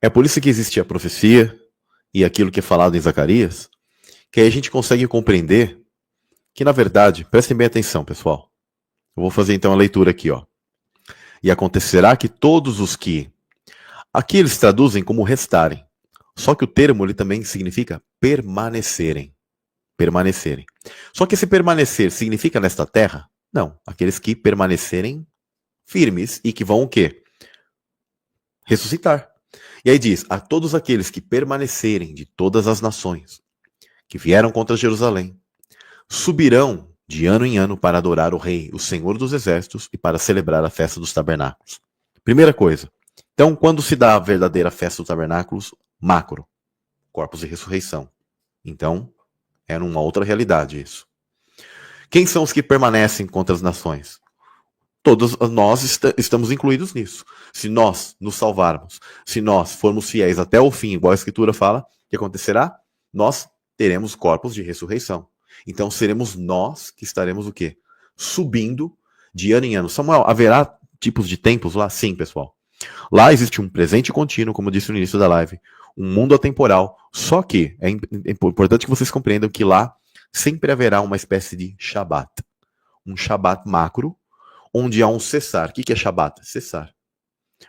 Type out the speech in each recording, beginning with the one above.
É por isso que existe a profecia e aquilo que é falado em Zacarias, que aí a gente consegue compreender que, na verdade, prestem bem atenção, pessoal. Eu vou fazer então a leitura aqui, ó. E acontecerá que todos os que... Aqui eles traduzem como restarem. Só que o termo ele também significa permanecerem. Permanecerem. Só que esse permanecer significa nesta terra? Não. Aqueles que permanecerem firmes e que vão o quê? Ressuscitar. E aí diz, a todos aqueles que permanecerem de todas as nações que vieram contra Jerusalém, subirão de ano em ano para adorar o Rei, o Senhor dos Exércitos, e para celebrar a festa dos tabernáculos. Primeira coisa. Então, quando se dá a verdadeira festa dos tabernáculos? Macro. Corpos de ressurreição. Então, é numa outra realidade isso. Quem são os que permanecem contra as nações? Todos nós estamos incluídos nisso. Se nós nos salvarmos, se nós formos fiéis até o fim, igual a Escritura fala, o que acontecerá? Nós teremos corpos de ressurreição. Então seremos nós que estaremos o quê? Subindo de ano em ano. Samuel, haverá tipos de tempos lá? Sim, pessoal. Lá existe um presente contínuo, como eu disse no início da live, um mundo atemporal. Só que é importante que vocês compreendam que lá sempre haverá uma espécie de Shabat. Um Shabat macro, onde há um cessar. O que é Shabat? Cessar.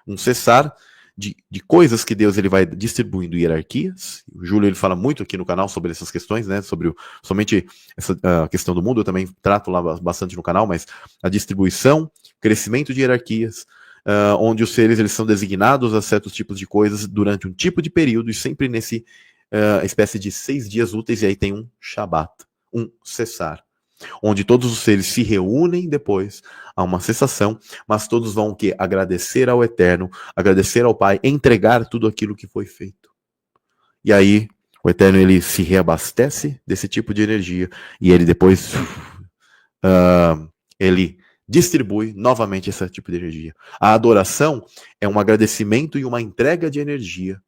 Um cessar de coisas que Deus ele vai distribuindo hierarquias. O Júlio ele fala muito aqui no canal sobre essas questões, né? Sobre somente essa questão do mundo, eu também trato lá bastante no canal, mas a distribuição, crescimento de hierarquias, onde os seres eles são designados a certos tipos de coisas durante um tipo de período e sempre nesse espécie de 6 dias úteis, e aí tem um Shabat, um cessar. Onde todos os seres se reúnem depois, há uma cessação, mas todos vão o quê? Agradecer ao Eterno, agradecer ao Pai, entregar tudo aquilo que foi feito. E aí, o Eterno ele se reabastece desse tipo de energia, e ele depois ele distribui novamente esse tipo de energia. A adoração é um agradecimento e uma entrega de energia,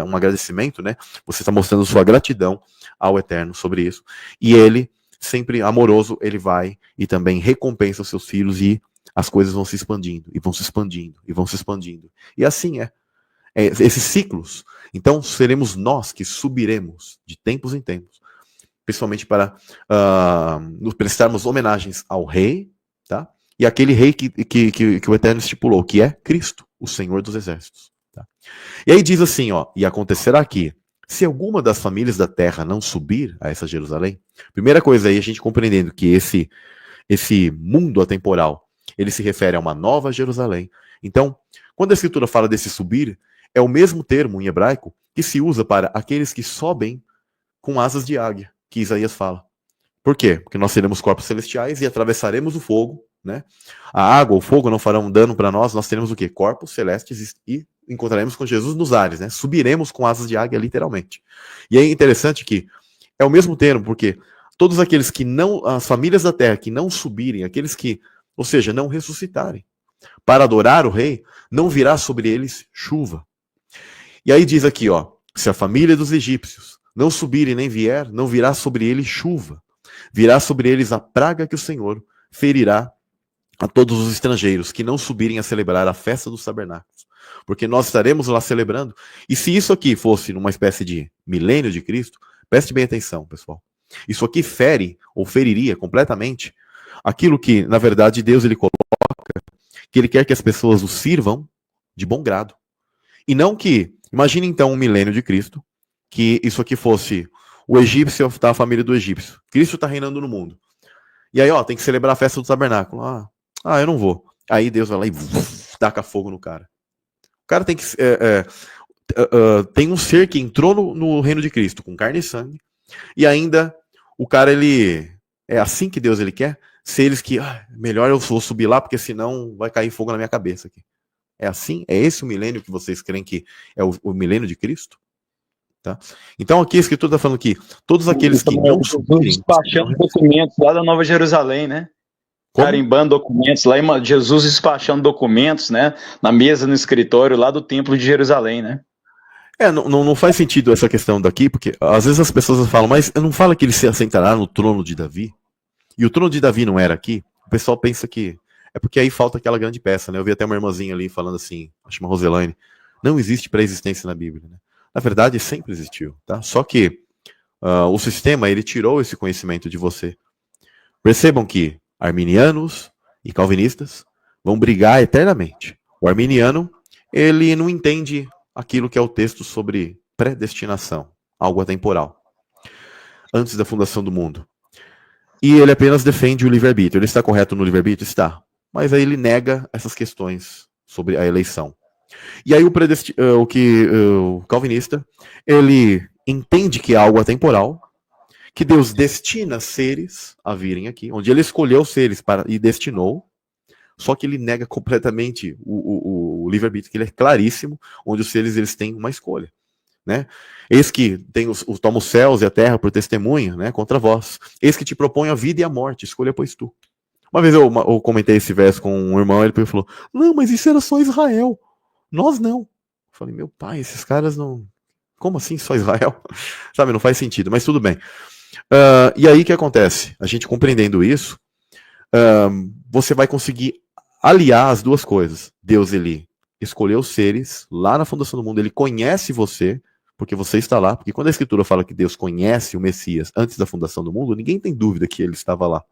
um agradecimento, né? Você está mostrando sua gratidão ao Eterno sobre isso, e ele sempre amoroso, ele vai e também recompensa os seus filhos e as coisas vão se expandindo, e vão se expandindo, e vão se expandindo. E assim esses ciclos. Então, seremos nós que subiremos de tempos em tempos, principalmente para nos prestarmos homenagens ao Rei, tá? E aquele Rei que o Eterno estipulou, que é Cristo, o Senhor dos Exércitos. Tá? E aí diz assim, ó, e acontecerá que se alguma das famílias da terra não subir a essa Jerusalém, primeira coisa aí a gente compreendendo que esse mundo atemporal, ele se refere a uma nova Jerusalém. Então, quando a Escritura fala desse subir, é o mesmo termo em hebraico que se usa para aqueles que sobem com asas de águia, que Isaías fala. Por quê? Porque nós seremos corpos celestiais e atravessaremos o fogo, né? A água, o fogo não farão dano para nós teremos o quê? Corpos celestes e encontraremos com Jesus nos ares, né? Subiremos com asas de águia, literalmente. E é interessante que é o mesmo termo, porque todos aqueles que não, as famílias da terra que não subirem, aqueles que, ou seja, não ressuscitarem, para adorar o Rei, não virá sobre eles chuva. E aí diz aqui, ó, se a família dos egípcios não subirem nem vier, não virá sobre eles chuva. Virá sobre eles a praga que o Senhor ferirá a todos os estrangeiros que não subirem a celebrar a festa dos tabernáculos. Porque nós estaremos lá celebrando. E se isso aqui fosse numa espécie de milênio de Cristo, preste bem atenção, pessoal. Isso aqui fere, ou feriria completamente, aquilo que, na verdade, Deus ele coloca, que ele quer que as pessoas o sirvam de bom grado. E não que, imagine então um milênio de Cristo, que isso aqui fosse o egípcio, tá, a família do egípcio. Cristo está reinando no mundo. E aí, ó, tem que celebrar a festa do tabernáculo. Eu não vou. Aí Deus vai lá e taca fogo no cara. O cara tem que... tem um ser que entrou no reino de Cristo, com carne e sangue, e ainda o cara, ele... É assim que Deus ele quer? Seres que, melhor eu vou subir lá, porque senão vai cair fogo na minha cabeça aqui. É assim? É esse o milênio que vocês creem que é o milênio de Cristo? Tá? Então aqui a Escritura está falando que todos aqueles que não subirem... despachando documentos lá da Nova Jerusalém, né? Como? Carimbando documentos lá, Jesus despachando documentos, né? Na mesa, no escritório lá do Templo de Jerusalém, né? Não faz sentido essa questão daqui, porque às vezes as pessoas falam, mas não fala que ele se assentará no trono de Davi? E o trono de Davi não era aqui? O pessoal pensa que... É porque aí falta aquela grande peça, né? Eu vi até uma irmãzinha ali falando assim, acho uma Roselaine. Não existe pré-existência na Bíblia, né? Na verdade, sempre existiu, tá? Só que o sistema, ele tirou esse conhecimento de você. Percebam que arminianos e calvinistas vão brigar eternamente. O arminiano, ele não entende aquilo que é o texto sobre predestinação, algo atemporal, antes da fundação do mundo. E ele apenas defende o livre-arbítrio. Ele está correto no livre-arbítrio? Está. Mas aí ele nega essas questões sobre a eleição. E aí o calvinista, ele entende que é algo atemporal, que Deus destina seres a virem aqui, onde ele escolheu seres e destinou, só que ele nega completamente o livre-arbítrio, que ele é claríssimo, onde os seres eles têm uma escolha. Né? Eis que toma os céus e a terra por testemunha, né, contra vós. Eis que te propõe a vida e a morte, escolha pois tu. Uma vez eu comentei esse verso com um irmão, ele falou, não, mas isso era só Israel, nós não. Eu falei, meu pai, esses caras não... Como assim só Israel? Sabe, não faz sentido, mas tudo bem. E aí o que acontece? A gente compreendendo isso, você vai conseguir aliar as duas coisas. Deus, ele escolheu os seres lá na fundação do mundo, ele conhece você, porque você está lá, porque quando a Escritura fala que Deus conhece o Messias antes da fundação do mundo, ninguém tem dúvida que ele estava lá.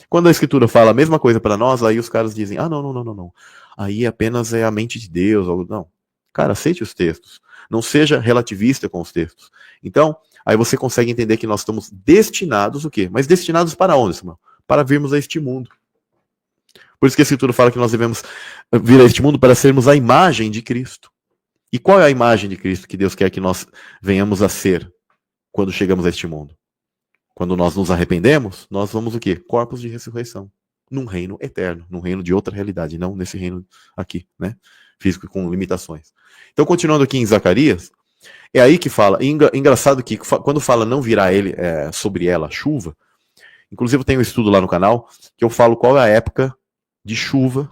Quando a Escritura fala a mesma coisa para nós, aí os caras dizem, não. Aí apenas é a mente de Deus. Não. Cara, aceite os textos. Não seja relativista com os textos. Então, aí você consegue entender que nós estamos destinados o quê? Mas destinados para onde, Samuel? Para virmos a este mundo. Por isso que a Escritura fala que nós devemos vir a este mundo para sermos a imagem de Cristo. E qual é a imagem de Cristo que Deus quer que nós venhamos a ser quando chegamos a este mundo? Quando nós nos arrependemos, nós vamos o quê? Corpos de ressurreição. Num reino eterno, num reino de outra realidade, não nesse reino aqui, né? Físico com limitações. Então, continuando aqui em Zacarias, é aí que fala, engraçado que quando fala não virá sobre ela chuva, inclusive eu tenho um estudo lá no canal, que eu falo qual é a época de chuva,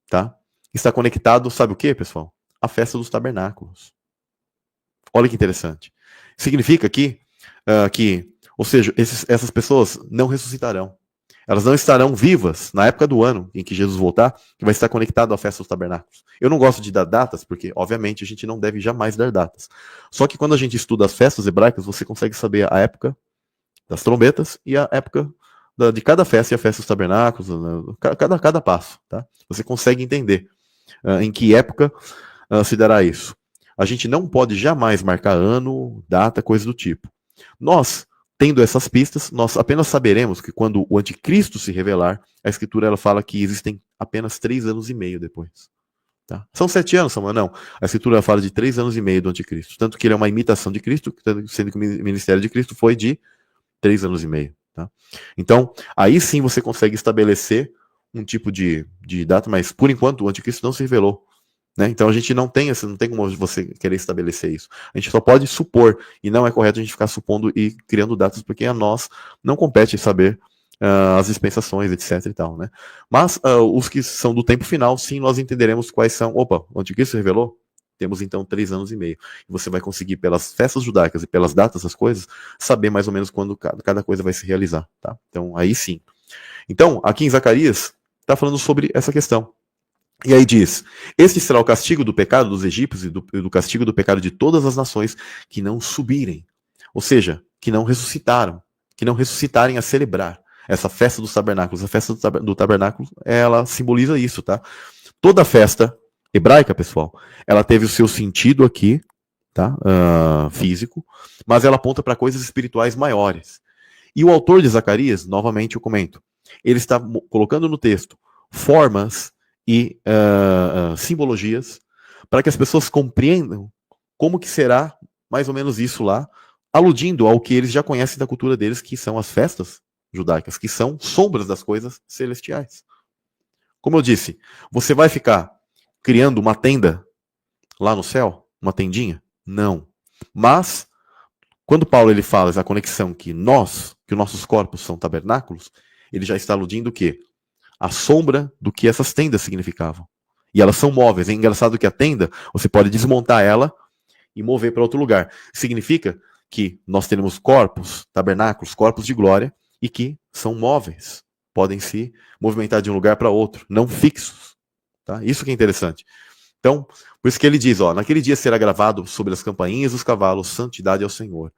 tá? Está conectado, sabe o que, pessoal? A festa dos tabernáculos. Olha que interessante. Significa que, ou seja, essas pessoas não ressuscitarão. Elas não estarão vivas na época do ano em que Jesus voltar, que vai estar conectado à festa dos tabernáculos. Eu não gosto de dar datas, porque, obviamente, a gente não deve jamais dar datas. Só que quando a gente estuda as festas hebraicas, você consegue saber a época das trombetas e a época de cada festa e a festa dos tabernáculos, cada passo. Tá? Você consegue entender em que época se dará isso. A gente não pode jamais marcar ano, data, coisa do tipo. Nós, tendo essas pistas, nós apenas saberemos que quando o anticristo se revelar, a Escritura ela fala que existem apenas 3 anos e meio depois. Tá? São 7 anos, Samuel? Não. A Escritura fala de 3 anos e meio do anticristo. Tanto que ele é uma imitação de Cristo, sendo que o ministério de Cristo foi de 3 anos e meio. Tá? Então, aí sim você consegue estabelecer um tipo de data, mas por enquanto o anticristo não se revelou. Né? Então a gente não tem como você querer estabelecer isso. A gente só pode supor, e não é correto a gente ficar supondo e criando datas, porque a nós não compete saber as dispensações, etc e tal, né? Mas os que são do tempo final, sim, nós entenderemos quais são. Opa, o anticristo se revelou? Temos então 3 anos e meio. E você vai conseguir, pelas festas judaicas e pelas datas das coisas, saber mais ou menos quando cada coisa vai se realizar. Tá? Então, aí sim. Então, aqui em Zacarias, está falando sobre essa questão. E aí diz, este será o castigo do pecado dos egípcios e do castigo do pecado de todas as nações que não subirem. Ou seja, que não ressuscitaram, que não ressuscitarem a celebrar essa festa dos tabernáculos. A festa do tabernáculo, ela simboliza isso, tá? Toda festa hebraica, pessoal, ela teve o seu sentido aqui, tá? Físico, mas ela aponta para coisas espirituais maiores. E o autor de Zacarias, novamente eu comento, ele está colocando no texto formas e simbologias para que as pessoas compreendam como que será mais ou menos isso lá, aludindo ao que eles já conhecem da cultura deles, que são as festas judaicas, que são sombras das coisas celestiais. Como eu disse, você vai ficar criando uma tenda lá no céu? Uma tendinha? Não. Mas, quando Paulo ele fala essa conexão que os nossos corpos são tabernáculos, ele já está aludindo o quê? A sombra do que essas tendas significavam. E elas são móveis. É engraçado que a tenda, você pode desmontar ela e mover para outro lugar. Significa que nós teremos corpos, tabernáculos, corpos de glória, e que são móveis. Podem se movimentar de um lugar para outro, não fixos. Tá? Isso que é interessante. Então, por isso que ele diz, ó, naquele dia será gravado sobre as campainhas dos cavalos, santidade ao Senhor.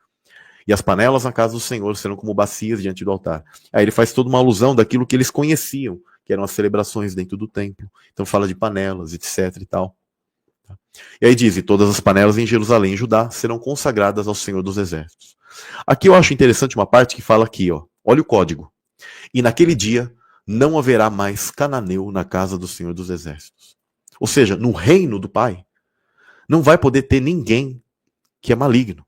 E as panelas na casa do Senhor serão como bacias diante do altar. Aí ele faz toda uma alusão daquilo que eles conheciam, que eram as celebrações dentro do templo. Então fala de panelas, etc e tal. E aí diz, e todas as panelas em Jerusalém e Judá serão consagradas ao Senhor dos Exércitos. Aqui eu acho interessante uma parte que fala aqui, ó, olha o código. E naquele dia não haverá mais cananeu na casa do Senhor dos Exércitos. Ou seja, no reino do Pai, não vai poder ter ninguém que é maligno.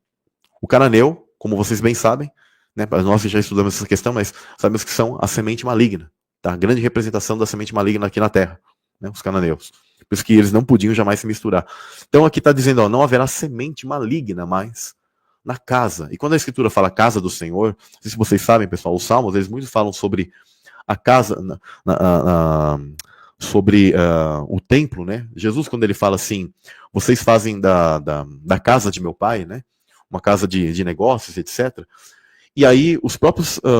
O cananeu, como vocês bem sabem, né, nós já estudamos essa questão, mas sabemos que são a semente maligna, tá? A grande representação da semente maligna aqui na Terra, né, os cananeus. Por isso que eles não podiam jamais se misturar. Então aqui está dizendo, ó, não haverá semente maligna mais na casa. E quando a Escritura fala casa do Senhor, não sei se vocês sabem, pessoal, os Salmos, eles muito falam sobre a casa, sobre o templo, né? Jesus, quando ele fala assim, vocês fazem da casa de meu pai, né? Uma casa de negócios, etc. E aí,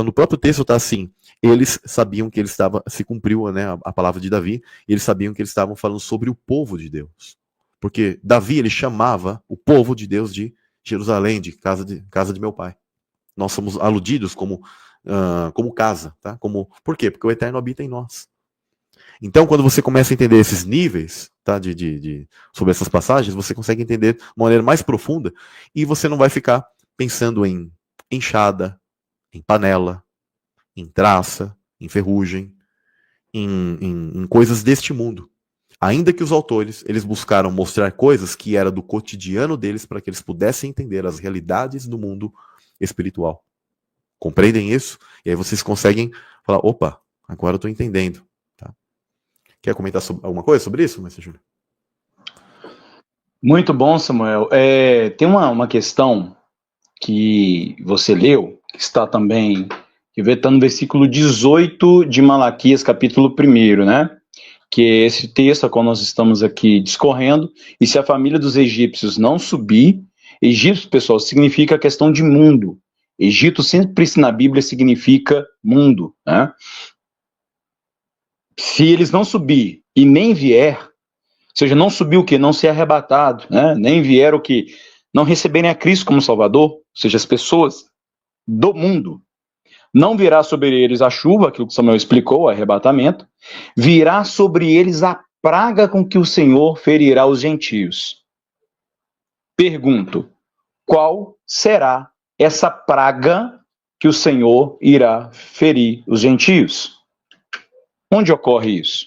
no próprio texto está assim, eles sabiam que ele estava, se cumpriu, né, a palavra de Davi, e eles sabiam que eles estavam falando sobre o povo de Deus. Porque Davi, ele chamava o povo de Deus de Jerusalém, de casa de meu pai. Nós somos aludidos como casa, tá? Por quê? Porque o Eterno habita em nós. Então, quando você começa a entender esses níveis, tá, sobre essas passagens, você consegue entender de uma maneira mais profunda e você não vai ficar pensando em enxada, em panela, em traça, em ferrugem, em coisas deste mundo. Ainda que os autores, eles buscaram mostrar coisas que era do cotidiano deles para que eles pudessem entender as realidades do mundo espiritual. Compreendem isso? E aí vocês conseguem falar, opa, agora eu estou entendendo. Tá? Quer comentar alguma coisa sobre isso, Mestre Júnior? Muito bom, Samuel. Tem uma questão que você leu, que está também, que está no versículo 18 de Malaquias, capítulo 1, né? Que é esse texto a qual nós estamos aqui discorrendo, e se a família dos egípcios não subir, egípcio, pessoal, significa questão de mundo. Egito sempre na Bíblia significa mundo, né? Se eles não subir e nem vier, ou seja, não subir o que? Não ser arrebatado, né? Nem vier o que? Não receberem a Cristo como Salvador, ou seja, as pessoas do mundo. Não virá sobre eles a chuva, aquilo que Samuel explicou, o arrebatamento. Virá sobre eles a praga com que o Senhor ferirá os gentios. Pergunto, qual será essa praga que o Senhor irá ferir os gentios? Onde ocorre isso?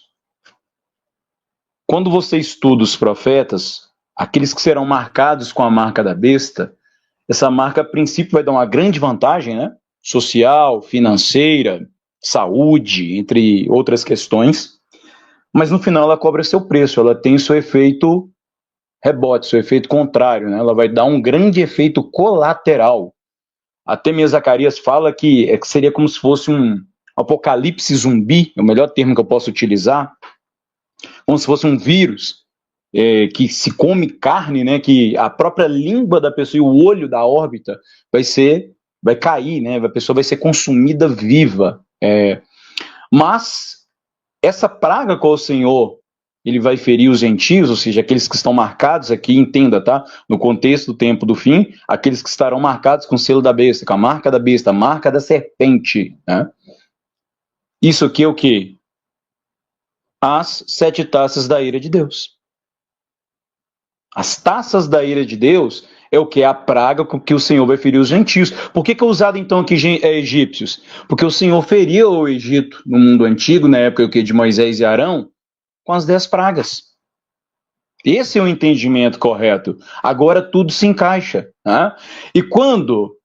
Quando você estuda os profetas, aqueles que serão marcados com a marca da besta, essa marca, a princípio, vai dar uma grande vantagem, né? Social, financeira, saúde, entre outras questões, mas no final ela cobra seu preço, ela tem seu efeito rebote, seu efeito contrário, né? Ela vai dar um grande efeito colateral. Até mesmo Zacarias fala que seria como se fosse um apocalipse zumbi, é o melhor termo que eu posso utilizar, como se fosse um vírus que se come carne, né? Que a própria língua da pessoa e o olho da órbita vai cair, né? A pessoa vai ser consumida viva. Mas essa praga com o Senhor, ele vai ferir os gentios, ou seja, aqueles que estão marcados aqui, entenda, tá? No contexto do tempo do fim, aqueles que estarão marcados com o selo da besta, com a marca da besta, a marca da serpente, né? Isso aqui é o quê? As 7 taças da ira de Deus. As taças da ira de Deus é o que? A praga com que o Senhor vai ferir os gentios. Por que é usado então aqui egípcios? Porque o Senhor feria o Egito no mundo antigo, na época de Moisés e Arão, com as 10 pragas. Esse é o entendimento correto. Agora tudo se encaixa. Né? E quando,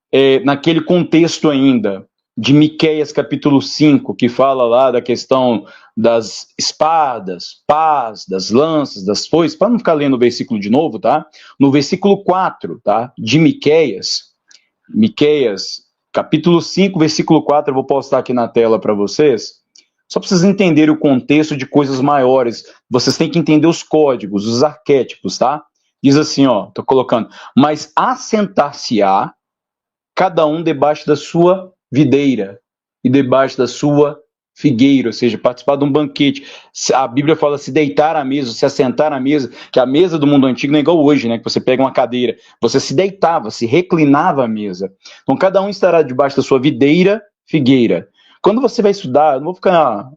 naquele contexto ainda, de Miqueias capítulo 5, que fala lá da questão das espadas, pás, das lanças, das foices, para não ficar lendo o versículo de novo, tá? No versículo 4, tá? De Miqueias, capítulo 5, versículo 4, eu vou postar aqui na tela para vocês, só para vocês entenderem o contexto de coisas maiores, vocês têm que entender os códigos, os arquétipos, tá? Diz assim, ó, tô colocando, mas assentar-se-á cada um debaixo da sua videira e debaixo da sua figueira, ou seja, participar de um banquete. A Bíblia fala se deitar à mesa, se assentar à mesa, que a mesa do mundo antigo não é igual hoje, né? Que você pega uma cadeira, você se deitava, se reclinava à mesa. Então cada um estará debaixo da sua videira, figueira. Quando você vai estudar, eu não vou ficar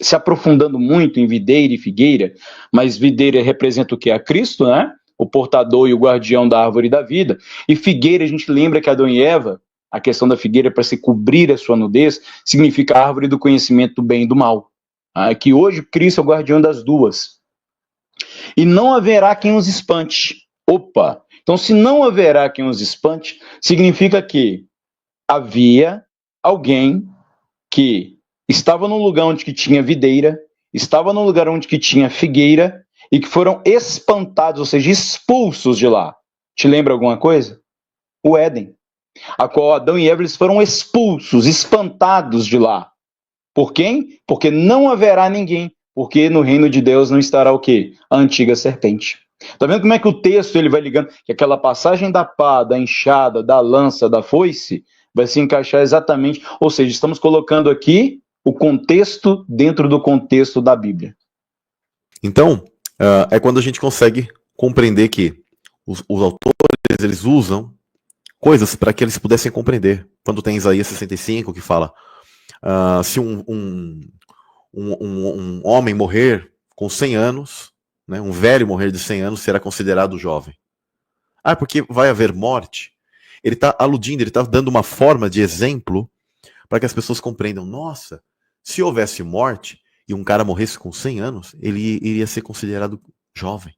se aprofundando muito em videira e figueira, mas videira representa o que? A Cristo, né? O portador e o guardião da árvore da vida. E figueira, a gente lembra que Adão e Eva, a questão da figueira para se cobrir a sua nudez, significa a árvore do conhecimento do bem e do mal. Que hoje Cristo é o guardião das duas. E não haverá quem os espante. Opa! Então, se não haverá quem os espante, significa que havia alguém que estava num lugar onde que tinha videira, estava num lugar onde que tinha figueira, e que foram espantados, ou seja, expulsos de lá. Te lembra alguma coisa? O Éden. A qual Adão e Eva eles foram expulsos, espantados de lá. Por quem? Porque não haverá ninguém. Porque no reino de Deus não estará o quê? A antiga serpente. Tá vendo como é que o texto ele vai ligando? Que aquela passagem da pá, da enxada, da lança, da foice, vai se encaixar exatamente. Ou seja, estamos colocando aqui o contexto dentro do contexto da Bíblia. Então, é quando a gente consegue compreender que os autores eles usam coisas para que eles pudessem compreender. Quando tem Isaías 65 que fala se um homem morrer com 100 anos, né, um velho morrer de 100 anos será considerado jovem. Porque vai haver morte. Ele está aludindo, ele está dando uma forma de exemplo para que as pessoas compreendam. Nossa, se houvesse morte e um cara morresse com 100 anos, ele iria ser considerado jovem.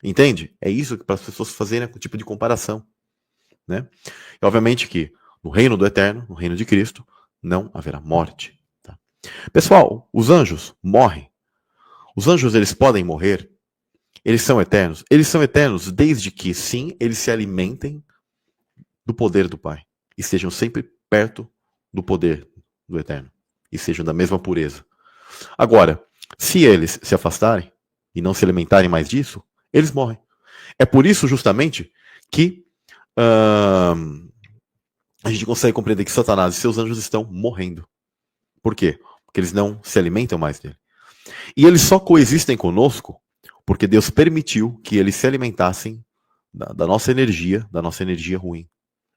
Entende? É isso para as pessoas fazerem um tipo de comparação. Né? E obviamente que no reino do Eterno, no reino de Cristo, não haverá morte. Tá? Pessoal, os anjos morrem. Os anjos eles podem morrer. Eles são eternos. Eles são eternos desde que, sim, eles se alimentem do poder do Pai. E estejam sempre perto do poder do Eterno. E sejam da mesma pureza. Agora, se eles se afastarem e não se alimentarem mais disso, eles morrem. É por isso, justamente, que a gente consegue compreender que Satanás e seus anjos estão morrendo. Por quê? Porque eles não se alimentam mais dele. E eles só coexistem conosco porque Deus permitiu que eles se alimentassem da nossa energia ruim,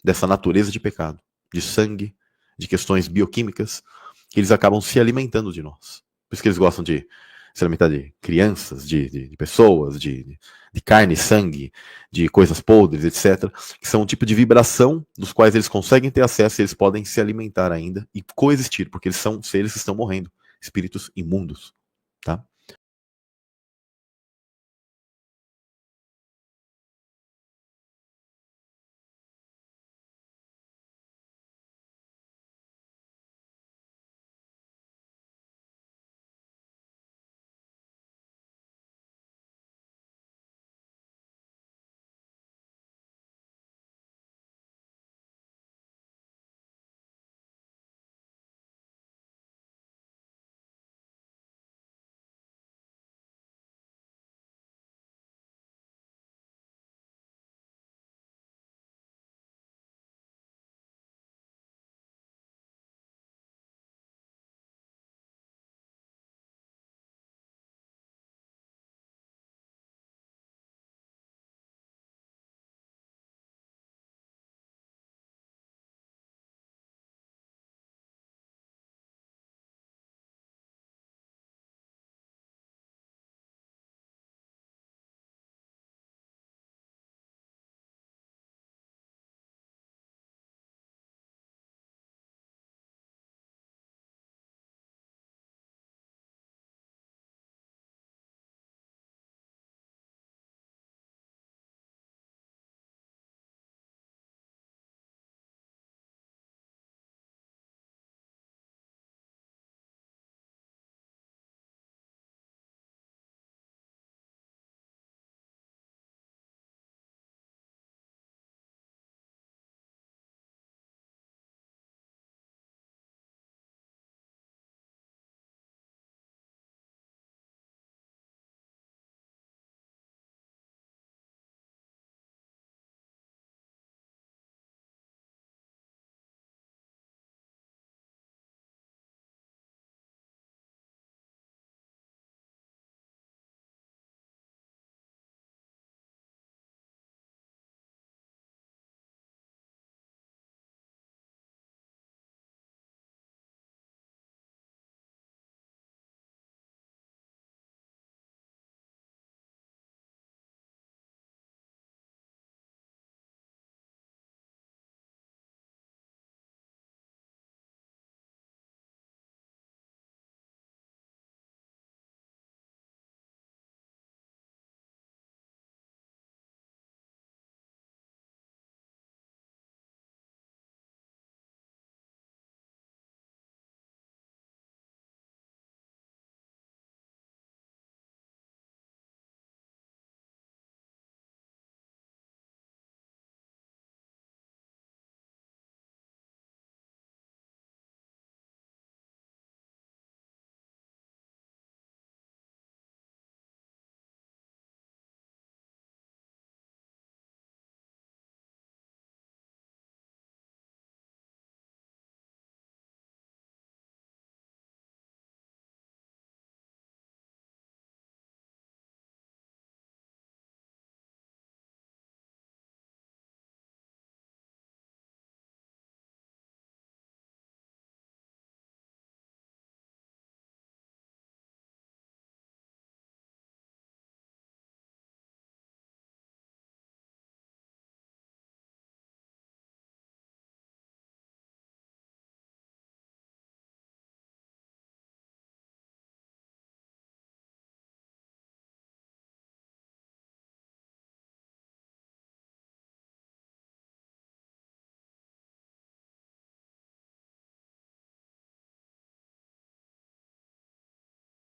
dessa natureza de pecado, de sangue, de questões bioquímicas, que eles acabam se alimentando de nós. Por isso que eles gostam de se alimentar de crianças, de pessoas, de carne, sangue, de coisas podres, etc. Que são um tipo de vibração dos quais eles conseguem ter acesso e eles podem se alimentar ainda e coexistir, porque eles são seres que estão morrendo, espíritos imundos. Tá?